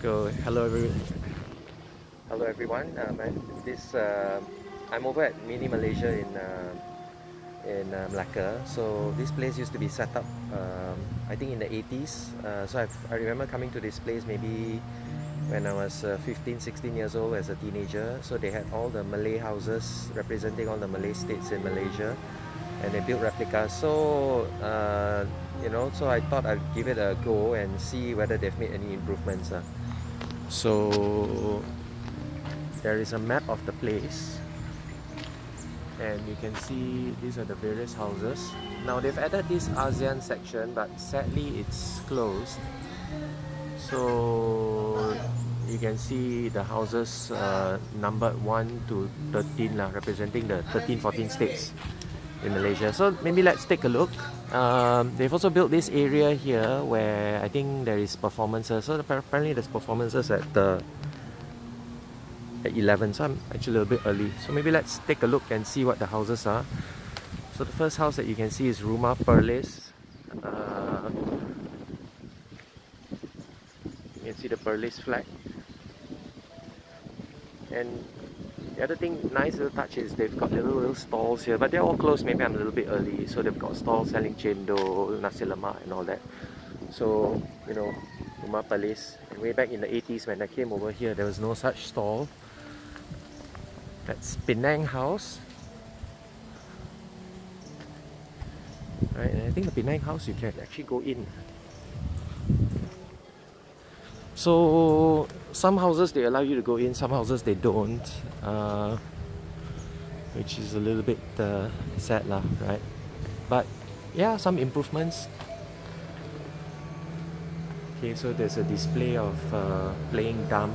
Go. Hello everyone. I'm over at Mini Malaysia in Melaka. So this place used to be set up, I think in the 80s. I remember coming to this place maybe when I was 15, 16 years old as a teenager. So they had all the Malay houses representing all the Malay states in Malaysia, and they built replicas. So so I thought I'd give it a go and see whether they've made any improvements. So there is a map of the place, and you can see these are the various houses. Now they've added this ASEAN section, but sadly it's closed. So you can see the houses numbered 1 to 13 representing the 13-14 states in Malaysia. So maybe let's take a look. They've also built this area here where I think there is performances. So apparently there's performances at 11, so I'm actually a little bit early. So maybe let's take a look and see what the houses are. So the first house that you can see is Rumah Perlis. You can see the Perlis flag. And the other thing, nice little touch is they've got little stalls here, but they're all closed. Maybe I'm a little bit early. So they've got stalls selling cendol, nasi lemak and all that. So, Rumah Perlis. And way back in the 80s when I came over here, there was no such stall. That's Penang House. Right, and I think the Penang House you can actually go in. So some houses they allow you to go in, some houses they don't, which is a little bit sad lah, right? But yeah, some improvements. Okay, so there's a display of playing drum.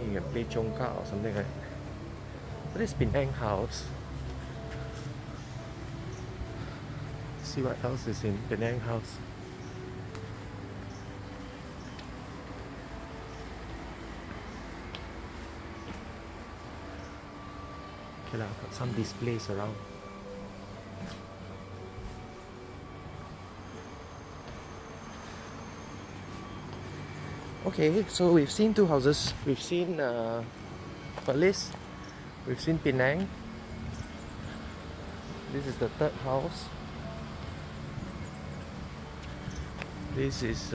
You can play chongka or something, right? But this Penang House. See what else is in Penang House. Okay lah, got some displays around. Okay, so we've seen two houses. We've seen Perlis, we've seen Penang. This is the third house. This is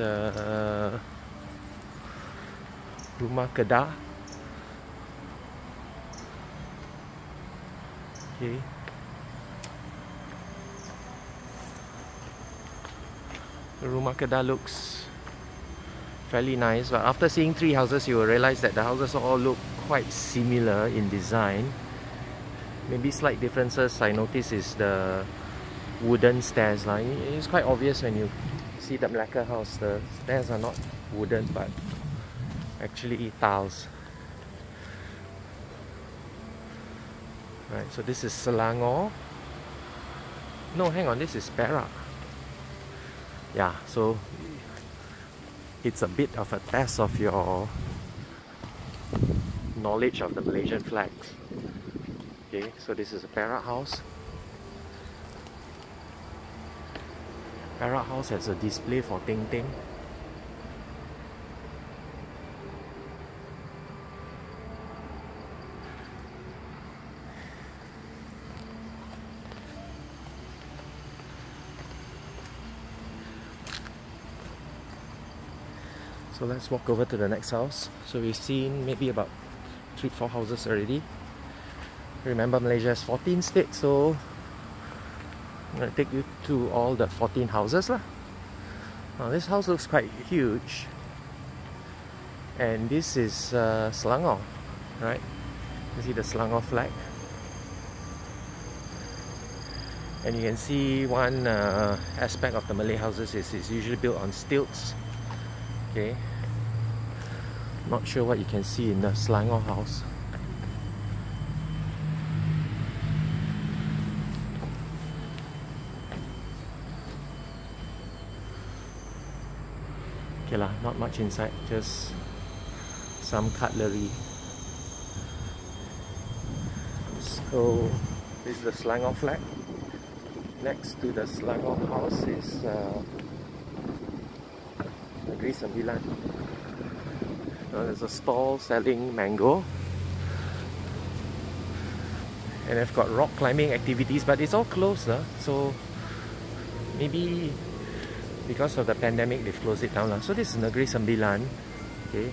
Rumah Kedah. Okay. The Rumah Kedah looks fairly nice, but after seeing three houses you will realize that the houses all look quite similar in design. Maybe slight differences I notice is the wooden stairs line. It's quite obvious when you see the Melaka house. The stairs are not wooden but actually tiles. Right, so this is Selangor. No, hang on, this is Perak. Yeah, so it's a bit of a test of your knowledge of the Malaysian flags. Okay, so this is a Perak house. Perak house has a display for Ting Ting. So let's walk over to the next house. So we've seen maybe about 3-4 houses already. Remember, Malaysia has 14 states, so I'm going to take you to all the 14 houses lah. Now this house looks quite huge, and this is Selangor, right? You see the Selangor flag, and you can see one aspect of the Malay houses is it's usually built on stilts. Okay, not sure what you can see in the Selangor house. Okay lah, not much inside, just some cutlery. So this is the Selangor flag. Next to the Selangor house is Negeri Sembilan. There's a stall selling mango. And they've got rock climbing activities, but it's all closed, so maybe because of the pandemic they've closed it down. So this is Negeri Sembilan. Okay.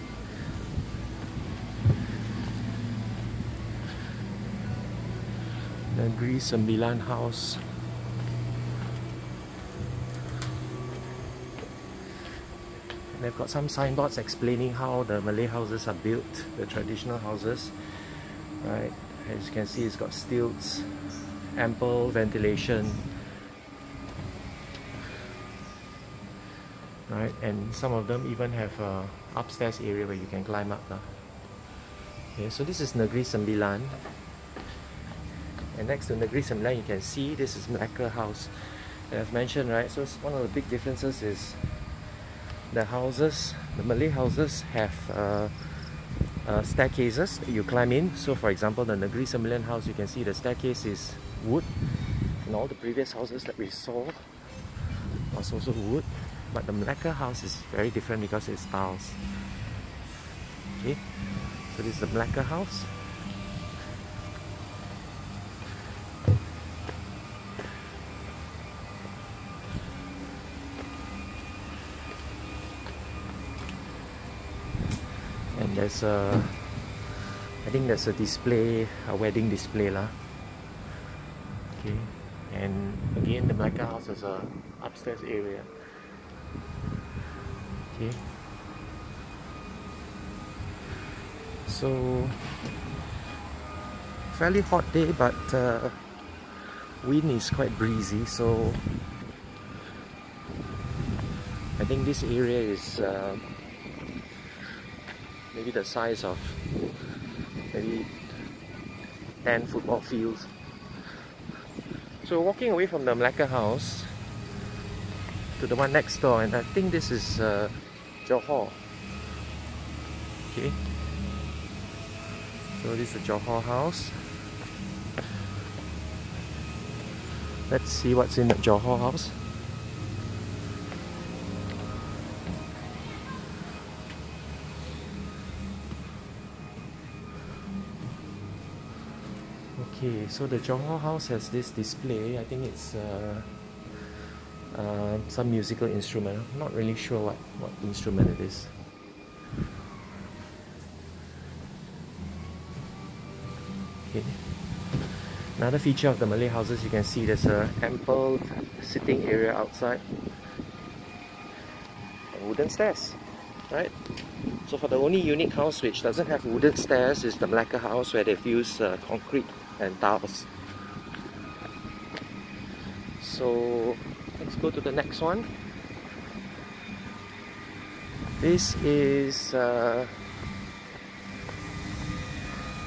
Negeri Sembilan house. And they've got some signboards explaining how the Malay houses are built, the traditional houses. Right. As you can see, it's got stilts, ample ventilation, right? And some of them even have a upstairs area where you can climb up. Okay, so this is Negeri Sembilan, and next to Negeri Sembilan, you can see this is Melaka house. And I've mentioned, right? So one of the big differences is the houses, the Malay houses have staircases that you climb in. So for example, the Negeri Sembilan house, you can see the staircase is wood, and all the previous houses that we saw was also wood, but the Melaka house is very different because it's tiles. Okay, so this is the Melaka house. And there's a, I think there's a display, a wedding display lah. Okay, and again the Melaka house has a upstairs area. Okay, so fairly hot day, but wind is quite breezy, so I think this area is maybe the size of maybe 10 football fields. So walking away from the Melaka house to the one next door, and I think this is Johor. Okay, so this is the Johor house. Let's see what's in the Johor house. Okay, so the Johor house has this display. I think it's some musical instrument. I'm not really sure what instrument it is. Okay. Another feature of the Malay houses, you can see there's a ample sitting area outside and wooden stairs, right? So for the only unique house which doesn't have wooden stairs is the Melaka house, where they've used concrete and tiles. So let's go to the next one. This is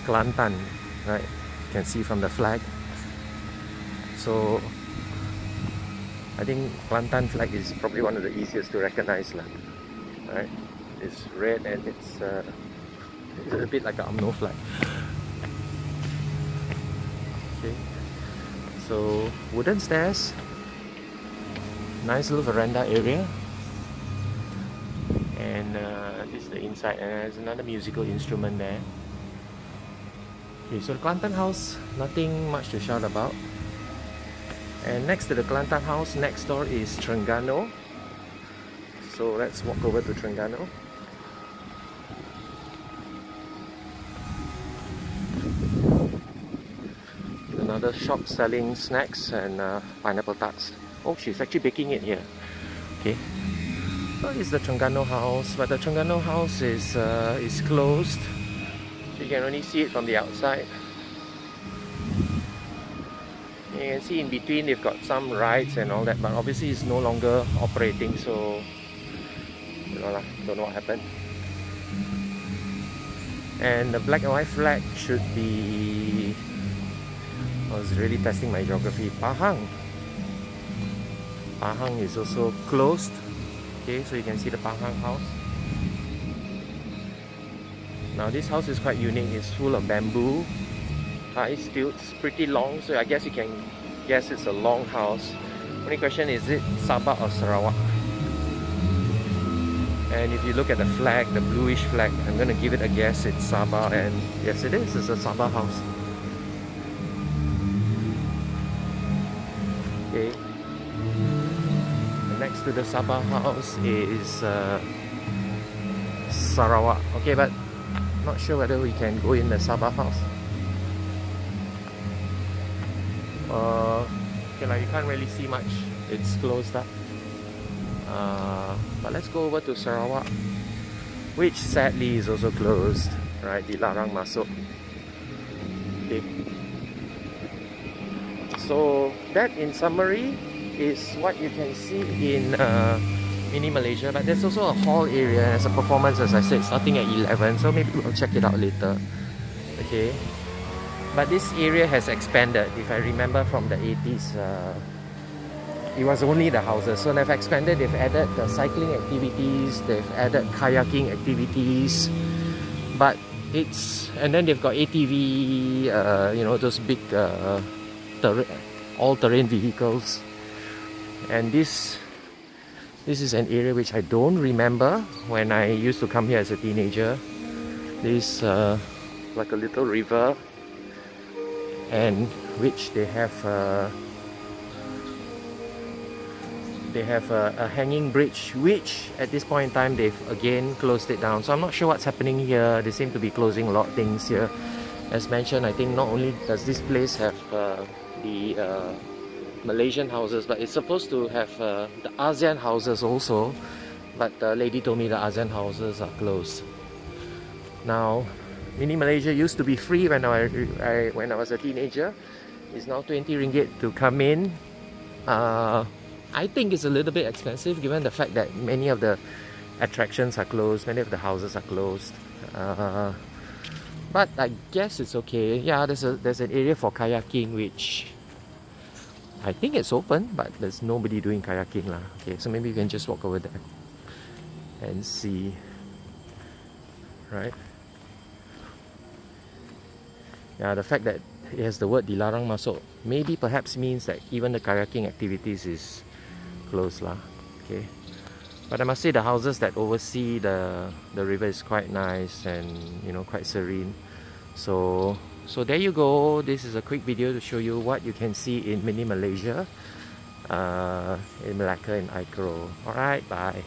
Kelantan, right? You can see from the flag. So I think Kelantan flag is probably one of the easiest to recognize, right? It's red and it's a bit like an UMNO flag. Okay, so wooden stairs, nice little veranda area, and this is the inside, and there's another musical instrument there. Okay, so the Kelantan house, nothing much to shout about. And next to the Kelantan house, next door is Terengganu. So let's walk over to Terengganu. Another shop selling snacks and pineapple tarts. Oh, she's actually baking it here. Okay. Well, this is the Terengganu house, but the Terengganu house is closed. So you can only see it from the outside. You can see in between they've got some rides and all that, but obviously it's no longer operating, so don't know what happened. And the black and white flag should be, I was really testing my geography, Pahang. Pahang is also closed. Okay, so you can see the Pahang house. Now this house is quite unique. It's full of bamboo, high stilts, pretty long, so I guess you can guess it's a long house. Only question is it Sabah or Sarawak? And if you look at the flag, the bluish flag, I'm gonna give it a guess, it's Sabah, and yes it is, it's a Sabah house. Okay. And next to the Sabah house is Sarawak. Okay, but not sure whether we can go in the Sabah house. Okay, like you can't really see much. It's closed up. But let's go over to Sarawak, which sadly is also closed. Right, dilarang masuk. Okay. So that, in summary, is what you can see in Mini Malaysia. But there's also a hall area as a performance, as I said, starting at 11. So maybe we'll check it out later. Okay. But this area has expanded. If I remember from the 80s, it was only the houses. So they've expanded, they've added the cycling activities, they've added kayaking activities. But it's, and then they've got ATV, you know, those big all-terrain vehicles. And this is an area which I don't remember when I used to come here as a teenager. This like a little river, and which they have a hanging bridge, which at this point in time they've again closed it down. So I'm not sure what's happening here. They seem to be closing a lot of things here. As mentioned, I think not only does this place have the Malaysian houses, but it's supposed to have the ASEAN houses also. But the lady told me the ASEAN houses are closed. Now, Mini Malaysia used to be free when I was a teenager. It's now 20 ringgit to come in. I think it's a little bit expensive given the fact that many of the attractions are closed, many of the houses are closed. But I guess it's okay. Yeah, there's an area for kayaking which I think it's open, but there's nobody doing kayaking lah. Okay, so maybe you can just walk over there and see. Right? Yeah, the fact that it has the word dilarang masuk maybe perhaps means that even the kayaking activities is closed lah. Okay, but I must say the houses that oversee the river is quite nice and, you know, quite serene. So there you go. This is a quick video to show you what you can see in Mini Malaysia, in Melaka and Keroh. Alright, bye.